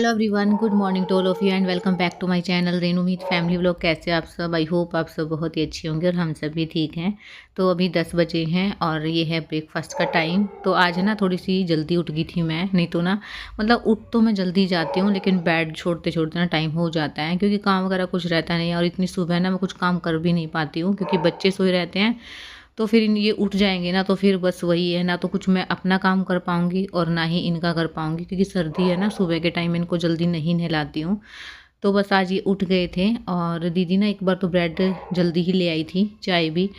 Hello everyone, good morning to all of you and welcome back to my channel Renu Meet family vlog. कैसे आप सब? I hope आप सब बहुत ही अच्छे होंगे और हम सब भी ठीक हैं। तो अभी 10 बजे हैं और ये है ब्रेकफास्ट का टाइम। तो आज है ना थोड़ी सी जल्दी उठ गई थी मैं, नहीं तो ना मतलब उठ तो मैं जल्दी जाती हूँ लेकिन बेड छोड़ते छोड़ते ना टाइम हो जाता है, क्योंकि काम वगैरह कुछ रहता नहीं है और इतनी सुबह ना मैं कुछ काम कर भी नहीं पाती हूँ क्योंकि बच्चे सोए रहते हैं। तो फिर ये उठ जाएँगे ना तो फिर बस वही है, ना तो कुछ मैं अपना काम कर पाऊँगी और ना ही इनका कर पाऊँगी, क्योंकि सर्दी है ना, सुबह के टाइम इनको जल्दी नहीं नहलाती हूँ। तो बस आज ये उठ गए थे और दीदी ना एक बार तो ब्रेड जल्दी ही ले आई थी, चाय भी,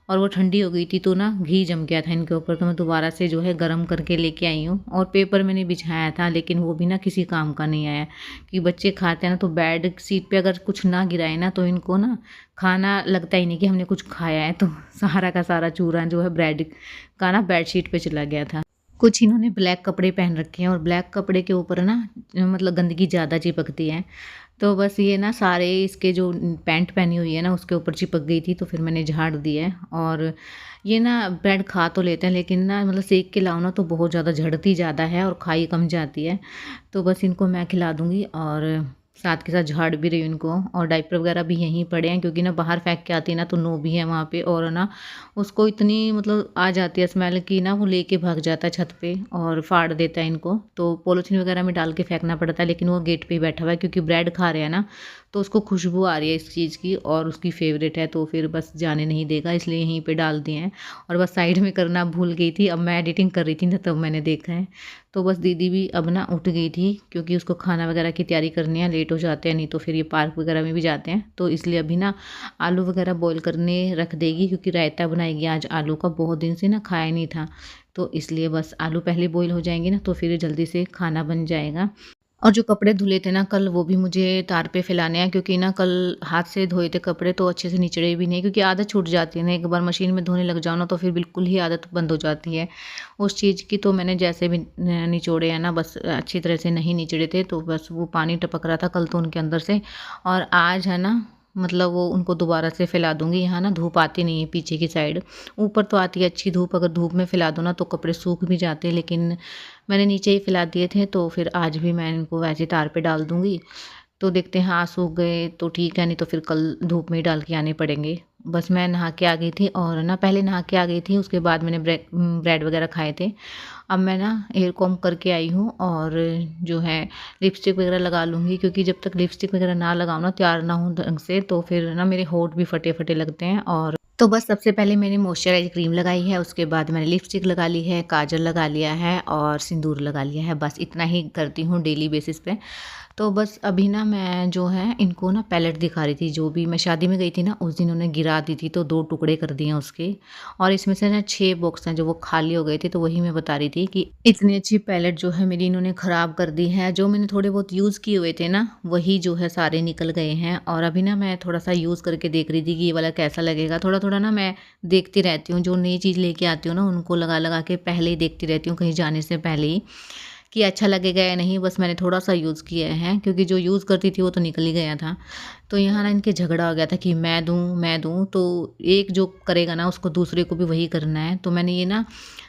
और वो ठंडी हो गई थी तो ना घी जम गया था इनके ऊपर, तो मैं दोबारा से जो है गरम करके लेके आई हूँ। और पेपर मैंने बिछाया था लेकिन वो भी ना किसी काम का नहीं आया, कि बच्चे खाते हैं ना तो बेड सीट पे अगर कुछ ना गिराए ना तो इनको ना खाना लगता ही नहीं कि हमने कुछ खाया है। तो सारा का सारा चूरा जो है ब्रेड का ना बेड शीट पे चला गया था। कुछ इन्होंने ब्लैक कपड़े पहन रखे हैं और ब्लैक कपड़े के ऊपर ना मतलब गंदगी ज़्यादा चिपकती है। तो बस ये ना सारे इसके जो पैंट पहनी हुई है ना उसके ऊपर चिपक गई थी, तो फिर मैंने झाड़ दिया है। और ये ना ब्रेड खा तो लेते हैं लेकिन ना मतलब सेक के लाओ ना तो बहुत ज़्यादा झड़ती ज़्यादा है और खाई कम जाती है। तो बस इनको मैं खिला दूँगी और साथ के साथ झाड़ भी रही हूँ इनको। और डायपर वगैरह भी यहीं पड़े हैं क्योंकि ना बाहर फेंक के आती है ना तो नो भी है वहाँ पे, और ना उसको इतनी मतलब आ जाती है स्मेल की ना वो लेके भाग जाता है छत पे और फाड़ देता है इनको। तो पॉलीथीन वगैरह में डाल के फेंकना पड़ता है, लेकिन वो गेट पे ही बैठा हुआ है क्योंकि ब्रेड खा रहे हैं ना, तो उसको खुशबू आ रही है इस चीज़ की और उसकी फेवरेट है, तो फिर बस जाने नहीं देगा, इसलिए यहीं पे डाल दिए हैं। और बस साइड में करना भूल गई थी, अब मैं एडिटिंग कर रही थी ना तब मैंने देखा है। तो बस दीदी भी अब ना उठ गई थी क्योंकि उसको खाना वगैरह की तैयारी करनी है, लेट हो जाते हैं नहीं तो फिर ये पार्क वगैरह में भी जाते हैं। तो इसलिए अभी ना आलू वगैरह बॉईल करने रख देगी क्योंकि रायता बनाएगी आज आलू का, बहुत दिन से ना खाया नहीं था। तो इसलिए बस आलू पहले बॉईल हो जाएंगे ना तो फिर जल्दी से खाना बन जाएगा। और जो कपड़े धुले थे ना कल, वो भी मुझे तार पे फैलाने हैं क्योंकि ना कल हाथ से धोए थे कपड़े तो अच्छे से निचड़े भी नहीं, क्योंकि आदत छूट जाती है ना, एक बार मशीन में धोने लग जाओ ना तो फिर बिल्कुल ही आदत बंद हो जाती है उस चीज़ की। तो मैंने जैसे भी निचोड़े हैं ना, बस अच्छी तरह से नहीं निचड़े थे तो बस वो पानी टपक रहा था कल तो उनके अंदर से। और आज है ना मतलब वो उनको दोबारा से फैला दूंगी। यहाँ ना धूप आती नहीं है पीछे की साइड, ऊपर तो आती है अच्छी धूप, अगर धूप में फैला दो ना तो कपड़े सूख भी जाते हैं, लेकिन मैंने नीचे ही फैला दिए थे तो फिर आज भी मैं इनको वैसे तार पे डाल दूंगी। तो देखते हैं, हाँ सूख गए तो ठीक है, नहीं तो फिर कल धूप में ही डाल के आने पड़ेंगे। बस मैं नहा के आ गई थी और ना पहले नहा के आ गई थी, उसके बाद मैंने ब्रेड वगैरह खाए थे। अब मैं ना हेयर कॉम्ब करके आई हूँ और जो है लिपस्टिक वगैरह लगा लूँगी, क्योंकि जब तक लिपस्टिक वगैरह ना लगाऊँ ना, तैयार ना हो ढंग से, तो फिर ना मेरे होंठ भी फटे फटे लगते हैं। और तो बस सबसे पहले मैंने मॉइस्चराइज क्रीम लगाई है, उसके बाद मैंने लिपस्टिक लगा ली है, काजल लगा लिया है और सिंदूर लगा लिया है। बस इतना ही करती हूँ डेली बेसिस पे। तो बस अभी ना मैं जो है इनको ना पैलेट दिखा रही थी, जो भी मैं शादी में गई थी ना उस दिन उन्होंने गिरा दी थी तो 2 टुकड़े कर दिए हैं उसके। और इसमें से ना 6 बॉक्स हैं जो वो खाली हो गए थे, तो वही मैं बता रही थी कि इतनी अच्छी पैलेट जो है मेरी इन्होंने ख़राब कर दी है। जो मैंने थोड़े बहुत यूज़ किए हुए थे ना वही जो है सारे निकल गए हैं। और अभी ना मैं थोड़ा सा यूज़ करके देख रही थी कि ये वाला कैसा लगेगा। थोड़ा थोड़ा ना मैं देखती रहती हूँ, जो नई चीज़ लेके आती हूँ ना उनको लगा लगा के पहले ही देखती रहती हूँ कहीं जाने से पहले ही, कि अच्छा लगेगा या नहीं। बस मैंने थोड़ा-सा यूज़ किया है क्योंकि जो यूज़ करती थी वो तो निकल ही गया था। तो यहाँ ना इनके झगड़ा हो गया था कि मैं दूँ, तो एक जो करेगा ना उसको दूसरे को भी वही करना है। तो मैंने ये ना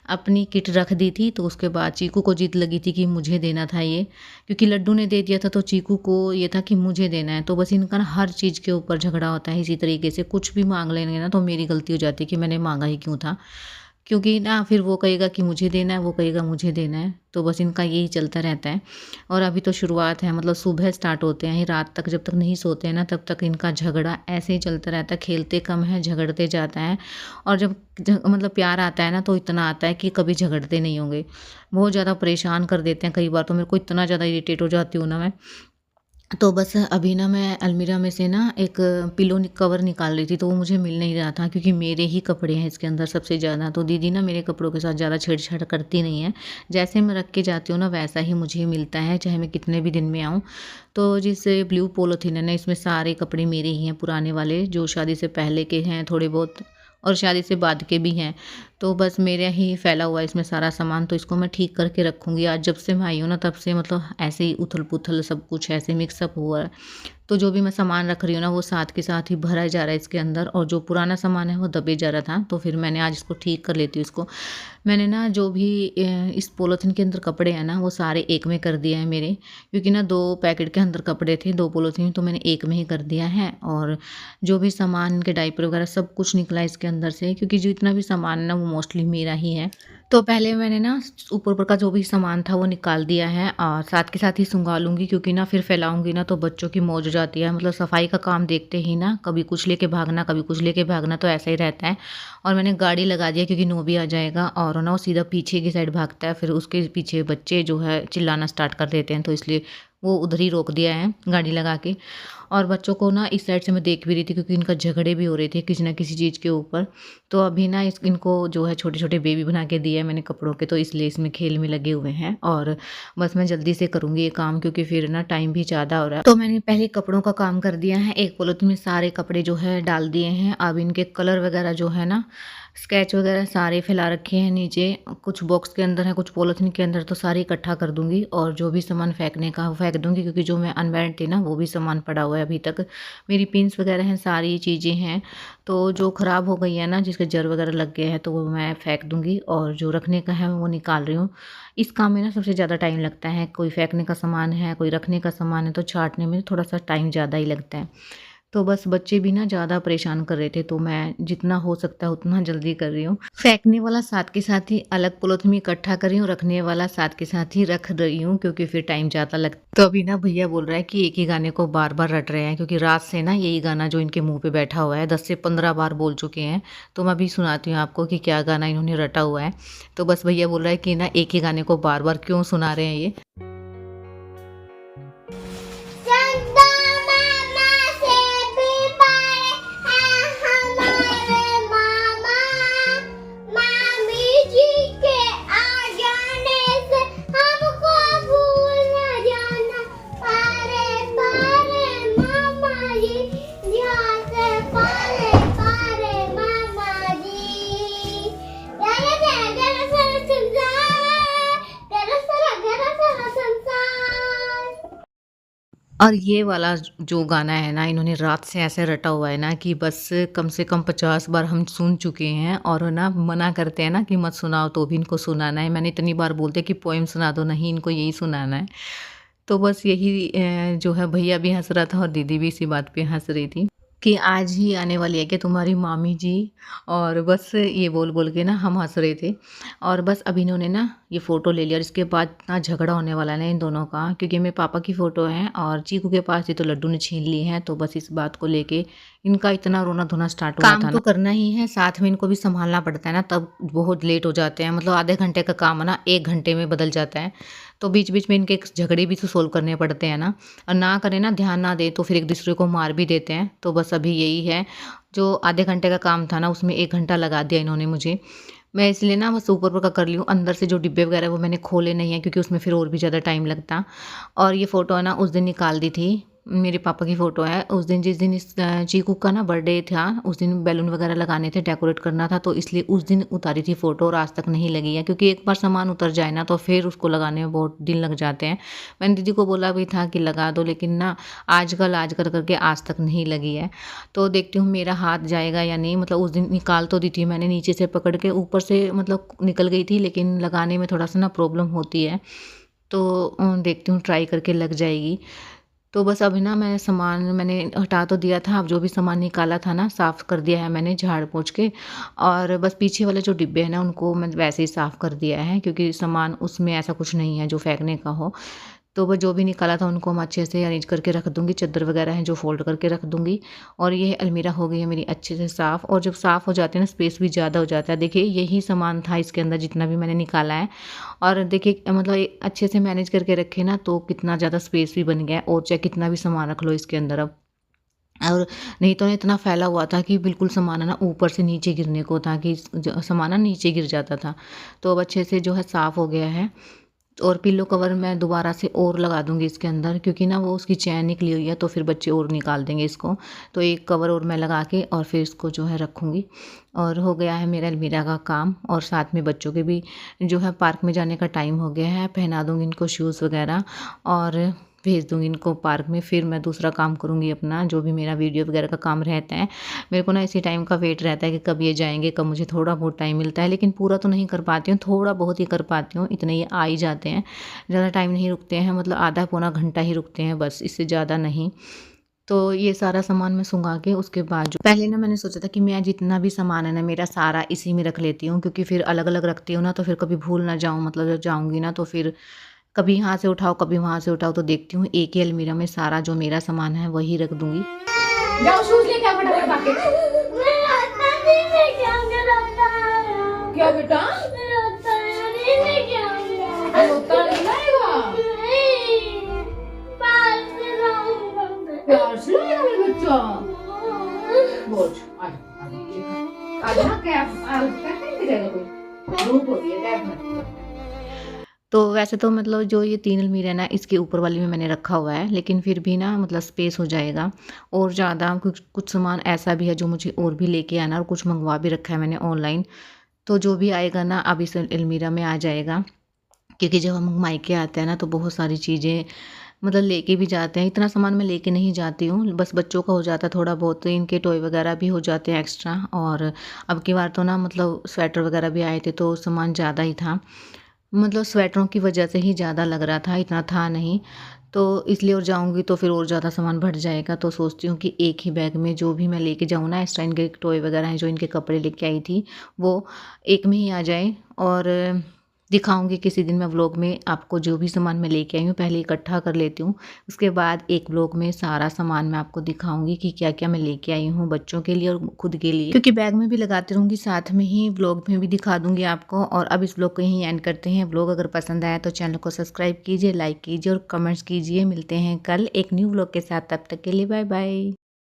अपनी किट रख दी थी, तो उसके बाद चीकू को जिद लगी थी कि मुझे देना था ये, क्योंकि लड्डू ने दे दिया था तो चीकू को ये था कि मुझे देना है। तो बस इनका ना हर चीज़ के ऊपर झगड़ा होता है इसी तरीके से, कुछ भी माँग लेंगे ना तो मेरी गलती हो जाती है कि मैंने माँगा ही क्यों था। क्योंकि ना फिर वो कहेगा कि मुझे देना है, वो कहेगा मुझे देना है, तो बस इनका यही चलता रहता है। और अभी तो शुरुआत है, मतलब सुबह स्टार्ट होते हैं, रात तक जब तक नहीं सोते हैं ना तब तक इनका झगड़ा ऐसे ही चलता रहता है। खेलते कम है, झगड़ते जाता है। और जब मतलब प्यार आता है ना तो इतना आता है कि कभी झगड़ते नहीं होंगे। बहुत ज़्यादा परेशान कर देते हैं, कई बार तो मेरे को इतना ज़्यादा इरिटेट हो जाती हूँ ना मैं। तो बस अभी ना मैं अलमीरा में से ना एक पिलो कवर निकाल रही थी, तो वो मुझे मिल नहीं रहा था क्योंकि मेरे ही कपड़े हैं इसके अंदर सबसे ज़्यादा। तो दीदी ना मेरे कपड़ों के साथ ज़्यादा छेड़छाड़ करती नहीं है, जैसे मैं रख के जाती हूँ ना वैसा ही मुझे मिलता है, चाहे मैं कितने भी दिन में आऊँ। तो जिस ब्लू पॉलीथीन है ना, इसमें सारे कपड़े मेरे ही हैं, पुराने वाले जो शादी से पहले के हैं थोड़े बहुत और शादी से बाद के भी हैं। तो बस मेरा ही फैला हुआ है इसमें सारा सामान, तो इसको मैं ठीक करके रखूँगी। आज जब से मैं आई हूँ ना तब से मतलब ऐसे ही उथल-पुथल सब कुछ ऐसे मिक्सअप हुआ है। तो जो भी मैं सामान रख रही हूँ ना वो साथ के साथ ही भरा जा रहा है इसके अंदर, और जो पुराना सामान है वो दबे जा रहा था। तो फिर मैंने आज इसको ठीक कर लेती हूँ इसको। मैंने ना जो भी इस पॉलीथीन के अंदर कपड़े हैं ना वो सारे एक में कर दिए हैं मेरे, क्योंकि ना 2 पैकेट के अंदर कपड़े थे, 2 पॉलीथीन, तो मैंने एक में ही कर दिया है। और जो भी सामान इनके डायपर वगैरह सब कुछ निकला इसके अंदर से, क्योंकि जितना भी सामान है ना वो मोस्टली मेरा ही है। तो पहले मैंने ना ऊपर-ऊपर का जो भी सामान था वो निकाल दिया है, और साथ के साथ ही सुंघा लूँगी, क्योंकि ना फिर फैलाऊँगी ना तो बच्चों की मौज हो जाती है। मतलब सफाई का काम देखते ही ना कभी कुछ लेके भागना, कभी कुछ लेके भागना, तो ऐसा ही रहता है। और मैंने गाड़ी लगा दिया क्योंकि नोबी आ जाएगा और ना वो सीधा पीछे की साइड भागता है, फिर उसके पीछे बच्चे जो है चिल्लाना स्टार्ट कर देते हैं, तो इसलिए वो उधर ही रोक दिया है गाड़ी लगा के। और बच्चों को ना इस साइड से मैं देख भी रही थी, क्योंकि इनका झगड़े भी हो रहे थे किसी न किसी चीज़ के ऊपर। तो अभी ना इनको जो है छोटे-छोटे बेबी बना के दिए है मैंने कपड़ों के, तो इसलिए इसमें खेल में लगे हुए हैं। और बस मैं जल्दी से करूँगी ये काम, क्योंकि फिर ना टाइम भी ज़्यादा हो रहा है। तो मैंने पहले कपड़ों का काम कर दिया है, एक पॉलीथीन में सारे कपड़े जो है डाल दिए हैं। अब इनके कलर वगैरह जो है ना, स्केच वगैरह सारे फैला रखे हैं नीचे, कुछ बॉक्स के अंदर है, कुछ पॉलीथीन के अंदर, तो सारे इकट्ठा कर दूँगी। और जो भी सामान फेंकने का वो फेंक दूँगी, क्योंकि जो मैं अनवेंड थी ना वो भी सामान पड़ा हुआ है अभी तक। मेरी पिन्स वगैरह हैं, सारी चीज़ें हैं, तो जो ख़राब हो गई है ना, जिसके जर वगैरह लग गए हैं, तो वो मैं फेंक दूँगी। और जो रखने का है वो निकाल रही हूँ। इस काम में ना सबसे ज़्यादा टाइम लगता है, कोई फेंकने का सामान है, कोई रखने का सामान है, तो छाँटने में थोड़ा-सा टाइम ज़्यादा ही लगता है। तो बस बच्चे भी ना ज़्यादा परेशान कर रहे थे, तो मैं जितना हो सकता है उतना जल्दी कर रही हूँ। फेंकने वाला साथ के साथ ही अलग पॉलीथीन में इकट्ठा कर रही हूँ, रखने वाला साथ के साथ ही रख रही हूँ, क्योंकि फिर टाइम ज़्यादा लगता है। तो अभी ना भैया बोल रहा है कि एक ही गाने को बार-बार रट रहे हैं, क्योंकि रात से ना यही गाना जो इनके मुँह पे बैठा हुआ है 10 से 15 बार बोल चुके हैं। तो मैं अभी सुनाती हूँ आपको कि क्या गाना इन्होंने रटा हुआ है। तो बस भैया बोल रहा है कि ना एक ही गाने को बार-बार क्यों सुना रहे हैं ये। चंदा मामा से भी बड़े हैं हमारे मामा, मामी जी के आ जाने से हमको भूल न जाना। पारे पारे मामा जी, यहाँ से पारे पारे मामा जी। तेरा तेरा सारा संसार, तेरा सारा संसार। और ये वाला जो गाना है ना, इन्होंने रात से ऐसे रटा हुआ है ना कि बस कम से कम 50 बार हम सुन चुके हैं। और ना मना करते हैं ना कि मत सुनाओ, तो भी इनको सुनाना है। मैंने इतनी बार बोलते कि पोएम सुना दो, नहीं इनको यही सुनाना है। तो बस यही जो है, भैया भी हँस रहा था और दीदी भी इसी बात पे हँस रही थी कि आज ही आने वाली है क्या तुम्हारी मामी जी। और बस ये बोल बोल के ना हम हँस रहे थे। और बस अभी इन्होंने ना ये फ़ोटो ले लिया, और इसके बाद ना झगड़ा होने वाला है ना इन दोनों का, क्योंकि मेरे पापा की फ़ोटो है और चीकू के पास ये तो लड्डू ने छीन ली है। तो बस इस बात को लेके इनका इतना रोना धोना स्टार्ट हुआ था ना। काम तो करना ही है, साथ में इनको भी संभालना पड़ता है ना, तब बहुत लेट हो जाते हैं। मतलब आधे घंटे का काम है ना 1 घंटे में बदल जाता है। तो बीच बीच में इनके झगड़े भी तो सोल्व करने पड़ते हैं ना, और ना करें ना, ध्यान ना दें तो फिर एक दूसरे को मार भी देते हैं। तो बस अभी यही है, जो आधे घंटे का काम था ना उसमें 1 घंटा लगा दिया इन्होंने मुझे। मैं इसलिए ना बस ऊपर-ऊपर का कर ली हूँ, अंदर से जो डिब्बे वगैरह वो मैंने खोले नहीं हैं, क्योंकि उसमें फिर और भी ज़्यादा टाइम लगता। और ये फ़ोटो है ना उस दिन निकाल दी थी, मेरे पापा की फ़ोटो है। उस दिन जिस दिन इस चीकू का ना बर्थडे था, उस दिन बैलून वगैरह लगाने थे, डेकोरेट करना था, तो इसलिए उस दिन उतारी थी फ़ोटो, और आज तक नहीं लगी है, क्योंकि एक बार सामान उतर जाए ना तो फिर उसको लगाने में बहुत दिन लग जाते हैं। मैंने दीदी को बोला भी था कि लगा दो, लेकिन ना आज कर करके आज तक नहीं लगी है। तो देखती हूँ मेरा हाथ जाएगा या नहीं। मतलब उस दिन निकाल तो दी थी मैंने नीचे से पकड़ के, ऊपर से मतलब निकल गई थी, लेकिन लगाने में थोड़ा सा ना प्रॉब्लम होती है। तो देखती हूँ ट्राई करके लग जाएगी। तो बस अभी ना मैं सामान मैंने हटा तो दिया था, अब जो भी सामान निकाला था ना साफ़ कर दिया है मैंने झाड़ पोंछ के। और बस पीछे वाले जो डिब्बे हैं ना उनको मैं वैसे ही साफ़ कर दिया है, क्योंकि सामान उसमें ऐसा कुछ नहीं है जो फेंकने का हो। तो वो जो भी निकाला था उनको हम अच्छे से अरेंज करके रख दूँगी, चादर वगैरह हैं जो फ़ोल्ड करके रख दूँगी। और ये अलमीरा हो गई है मेरी अच्छे से साफ़, और जब साफ़ हो जाती है ना स्पेस भी ज़्यादा हो जाता है। देखिए यही सामान था इसके अंदर जितना भी मैंने निकाला है। और देखिए मतलब अच्छे से मैनेज करके रखे ना तो कितना ज़्यादा स्पेस भी बन गया है, और चाहे कितना भी सामान रख लो इसके अंदर अब। और नहीं तो इतना फैला हुआ था कि बिल्कुल सामान है ना ऊपर से नीचे गिरने को था, कि सामान ना नीचे गिर जाता था। तो अब अच्छे से जो है साफ़ हो गया है। और पिल्लो कवर मैं दोबारा से और लगा दूँगी इसके अंदर, क्योंकि ना वो उसकी चैन निकली हुई है, तो फिर बच्चे और निकाल देंगे इसको। तो एक कवर और मैं लगा के और फिर इसको जो है रखूँगी। और हो गया है मेरा अलमीरा का काम, और साथ में बच्चों के भी जो है पार्क में जाने का टाइम हो गया है, पहना दूँगी इनको शूज़ वगैरह। और भेज दूँगी इनको पार्क में, फिर मैं दूसरा काम करूँगी अपना, जो भी मेरा वीडियो वगैरह का काम रहता है। मेरे को ना इसी टाइम का वेट रहता है कि कब ये जाएँगे, कब मुझे थोड़ा बहुत टाइम मिलता है, लेकिन पूरा तो नहीं कर पाती हूँ, थोड़ा बहुत ही कर पाती हूँ, इतने ये आ ही जाते हैं। ज़्यादा टाइम नहीं रुकते हैं, मतलब आधा पौना घंटा ही रुकते हैं बस, इससे ज़्यादा नहीं। तो ये सारा सामान मैं सँगा के उसके बाद जो पहले ना मैंने सोचा था कि मैं जितना भी सामान है ना मेरा सारा इसी में रख लेती हूँ, क्योंकि फिर अलग-अलग रखती हूँ ना तो फिर कभी भूल ना जाऊँ, मतलब जब जाऊँगी ना तो फिर कभी यहाँ से उठाओ, कभी वहाँ से उठाओ, तो देखती हूँ एक ही अलमीरा में सारा जो मेरा सामान है वही रख दूँगी। जाओ शूज लेके आओ फटाफट भाग के। मैं आता नहीं लेके आऊंगा, रोता है। क्या बेटा? रोता है, नहीं लेके आऊंगा। रोता नहीं आएगा। नहीं, पास से लाऊंगा मैं। प्यार से लाया मेरे बच्चा। बोझ आज ना कैप पहन के जाएगा कोई, धूप होती है कैप में। तो वैसे तो मतलब जो ये 3 अलमीरा है ना इसके ऊपर वाली में मैंने रखा हुआ है, लेकिन फिर भी ना मतलब स्पेस हो जाएगा और ज़्यादा कुछ कुछ सामान ऐसा भी है जो मुझे और भी लेके आना, और कुछ मंगवा भी रखा है मैंने ऑनलाइन। तो जो भी आएगा ना अब इस अलमीरा में आ जाएगा, क्योंकि जब हम मायके आते हैं ना तो बहुत सारी चीज़ें मतलब लेके भी जाते हैं। इतना सामान मैं लेके नहीं जाती हूँ, बस बच्चों का हो जाता है थोड़ा बहुत, तो इनके टॉय वगैरह भी हो जाते हैं एक्स्ट्रा। और अब की बार तो ना मतलब स्वेटर वगैरह भी आए थे तो सामान ज़्यादा ही था, मतलब स्वेटरों की वजह से ही ज़्यादा लग रहा था, इतना था नहीं। तो इसलिए और जाऊँगी तो फिर और ज़्यादा सामान बढ़ जाएगा, तो सोचती हूँ कि एक ही बैग में जो भी मैं लेके जाऊँ ना एक्स्ट्रा इनके टॉय वगैरह हैं, जो इनके कपड़े लेके आई थी, वो एक में ही आ जाए। और दिखाऊँगी किसी दिन मैं व्लॉग में आपको जो भी सामान मैं लेके आई हूँ, पहले इकट्ठा कर लेती हूँ, उसके बाद एक व्लॉग में सारा सामान मैं आपको दिखाऊँगी कि क्या-क्या मैं लेके आई हूँ बच्चों के लिए और खुद के लिए। क्योंकि बैग में भी लगाती रहूँगी, साथ में ही व्लॉग में भी दिखा दूँगी आपको। और अब इस व्लॉग को यहीं एंड करते हैं। व्लॉग अगर पसंद आया तो चैनल को सब्सक्राइब कीजिए, लाइक कीजिए और कमेंट्स कीजिए। मिलते हैं कल एक न्यू व्लॉग के साथ, तब तक के लिए बाय बाय।